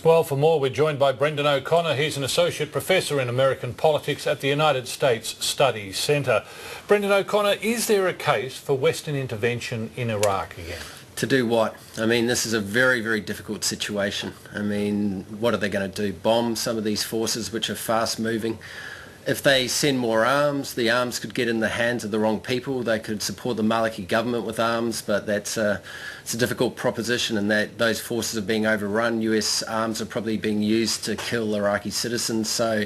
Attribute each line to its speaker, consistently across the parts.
Speaker 1: Well, for more, we're joined by Brendon O'Connor. He's an Associate Professor in American Politics at the United States Studies Centre. Brendon O'Connor, is there a case for Western intervention in Iraq again?
Speaker 2: To do what? I mean, this is a very, very difficult situation. I mean, what are they going to do? Bomb some of these forces which are fast moving? If they send more arms, the arms could get in the hands of the wrong people. They could support the Iraqi government with arms, but it's a difficult proposition, and that those forces are being overrun. US arms are probably being used to kill Iraqi citizens. So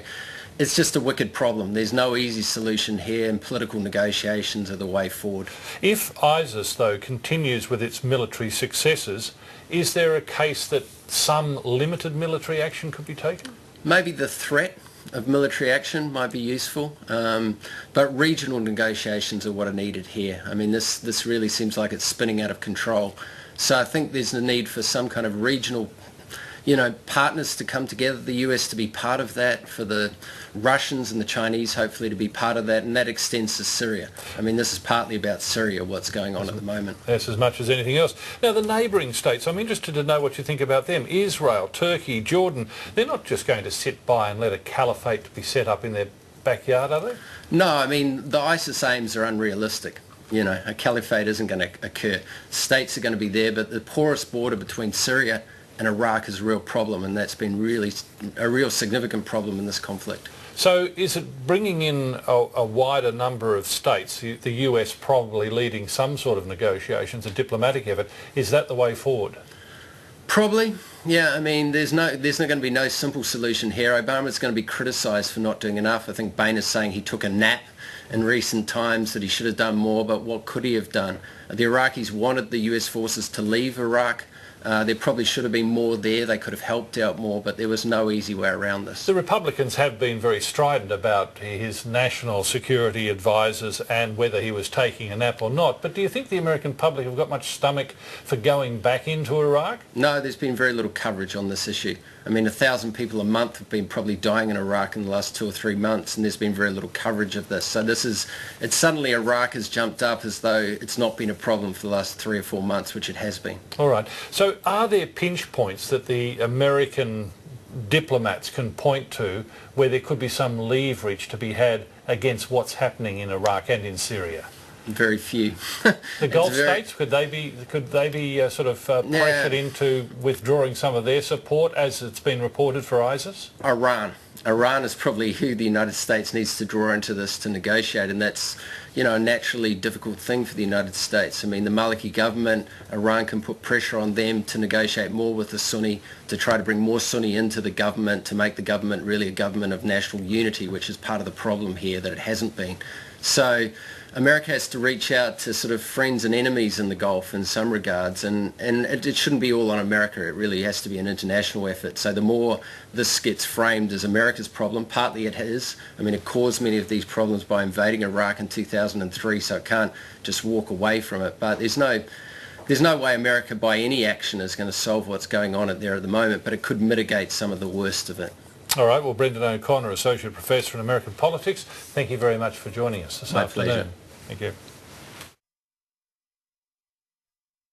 Speaker 2: it's just a wicked problem. There's no easy solution here, and political negotiations are the way forward.
Speaker 1: If ISIS, though, continues with its military successes, is there a case that some limited military action could be taken?
Speaker 2: Maybe the threat of military action might be useful, but regional negotiations are what are needed here. I mean, this really seems like it's spinning out of control. So I think there's the need for some kind of regional, partners to come together, the US to be part of that, for the Russians and the Chinese hopefully to be part of that, and that extends to Syria. I mean, this is partly about Syria, what's going on at the moment.
Speaker 1: That's as much as anything else. Now, the neighbouring states, I'm interested to know what you think about them. Israel, Turkey, Jordan, they're not just going to sit by and let a caliphate be set up in their backyard, are they?
Speaker 2: No, I mean, the ISIS aims are unrealistic. A caliphate isn't going to occur. States are going to be there, but the porous border between Syria and Iraq is a real problem, and that's been really a real significant problem in this conflict.
Speaker 1: So is it bringing in a wider number of states, the US probably leading some sort of negotiations, a diplomatic effort? Is that the way forward?
Speaker 2: Probably, yeah. I mean, there's not going to be no simple solution here. Obama's going to be criticised for not doing enough. I think Boehner's saying he took a nap in recent times, that he should have done more, but what could he have done? The Iraqis wanted the US forces to leave Iraq. There probably should have been more there. They could have helped out more, but there was no easy way around this.
Speaker 1: The Republicans have been very strident about his national security advisors and whether he was taking a nap or not. But do you think the American public have got much stomach for going back into Iraq?
Speaker 2: No, there's been very little coverage on this issue. I mean, 1,000 people a month have been probably dying in Iraq in the last 2 or 3 months, and there's been very little coverage of this. So it's suddenly Iraq has jumped up as though it's not been a problem for the last 3 or 4 months, which it has been.
Speaker 1: All right. So are there pinch points that the American diplomats can point to where there could be some leverage to be had against what's happening in Iraq and in Syria?
Speaker 2: Very few.
Speaker 1: The Gulf states, could they be pressured into withdrawing some of their support, as it's been reported, for ISIS? Iran
Speaker 2: is probably who the United States needs to draw into this to negotiate, and that's a naturally difficult thing for the United States. I mean, the Maliki government, Iran can put pressure on them to negotiate more with the Sunni, to try to bring more Sunni into the government, to make the government really a government of national unity, which is part of the problem here, that it hasn't been. So America has to reach out to sort of friends and enemies in the Gulf in some regards, and it shouldn't be all on America. It really has to be an international effort. So the more this gets framed as America's problem, partly it is. I mean, it caused many of these problems by invading Iraq in 2003, so it can't just walk away from it. But there's no way America by any action is going to solve what's going on there at the moment, but it could mitigate some of the worst of it.
Speaker 1: All right, well, Brendon O'Connor, Associate Professor in American Politics, thank you very much for joining us this afternoon.
Speaker 2: My pleasure.
Speaker 1: Thank you.